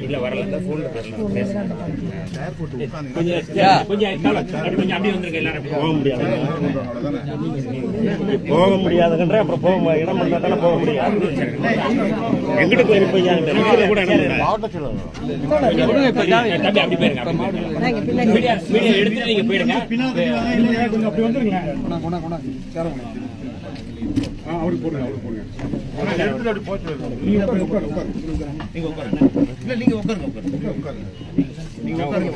இல்ல வரல போன்ல பேசலாம் கொஞ்சம் அப்படியே வந்துருங்க எல்லாரும் போக முடியாதுன்ற அப்புறம் போக இடம் பண்ணா தானே போக முடியாது எங்கிட்ட போய் கூட அப்படி போயிருங்க மீடியா எடுத்துட்டு நீங்க போயிடுங்க அப்படி வந்துருங்க அவருக்கு போடுங்க எடுத்துட்டு அப்படி போச்சு நீங்க உட்காருங்க நீங்க உட்காருங்க இல்ல நீங்க உட்காருங்க நீங்க உட்காருங்க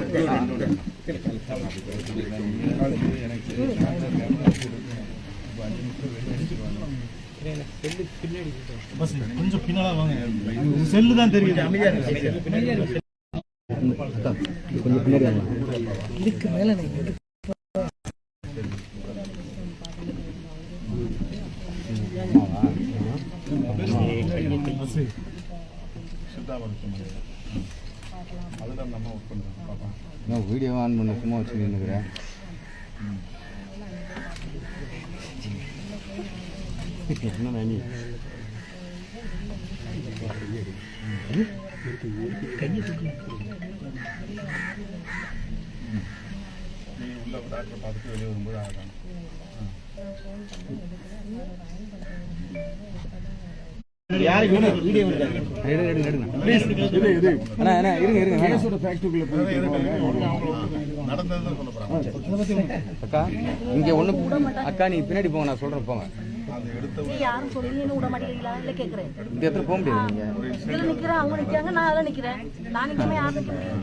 கொஞ்சம் பின்னால வாங்க செல்லு தான் தெரியுது கொஞ்சம் பின்னாடி வாங்க இதுக்கு மேல வீடியோ ஆன் பண்ண சும்மா வச்சு நின்றுக்கிறேன் என்ன நீ உள்ள டாக்டர் பார்த்துட்டு வெளியே வரும்போது ஆகலாம் அக்கா இங்க ஒண்ணு அக்கா நீ பின்னாடி போங்க நான் சொல்றேன் போங்க யாரும் சொல்லி விட மாட்டேங்கிறீங்களா இல்ல கேக்குறேன் இந்த இடத்துல போக முடியாது நீங்க நிக்கிறேன் அவங்க நிக்கிறாங்க நான் நிக்கிறேன் நான் நிக்காம யாரும்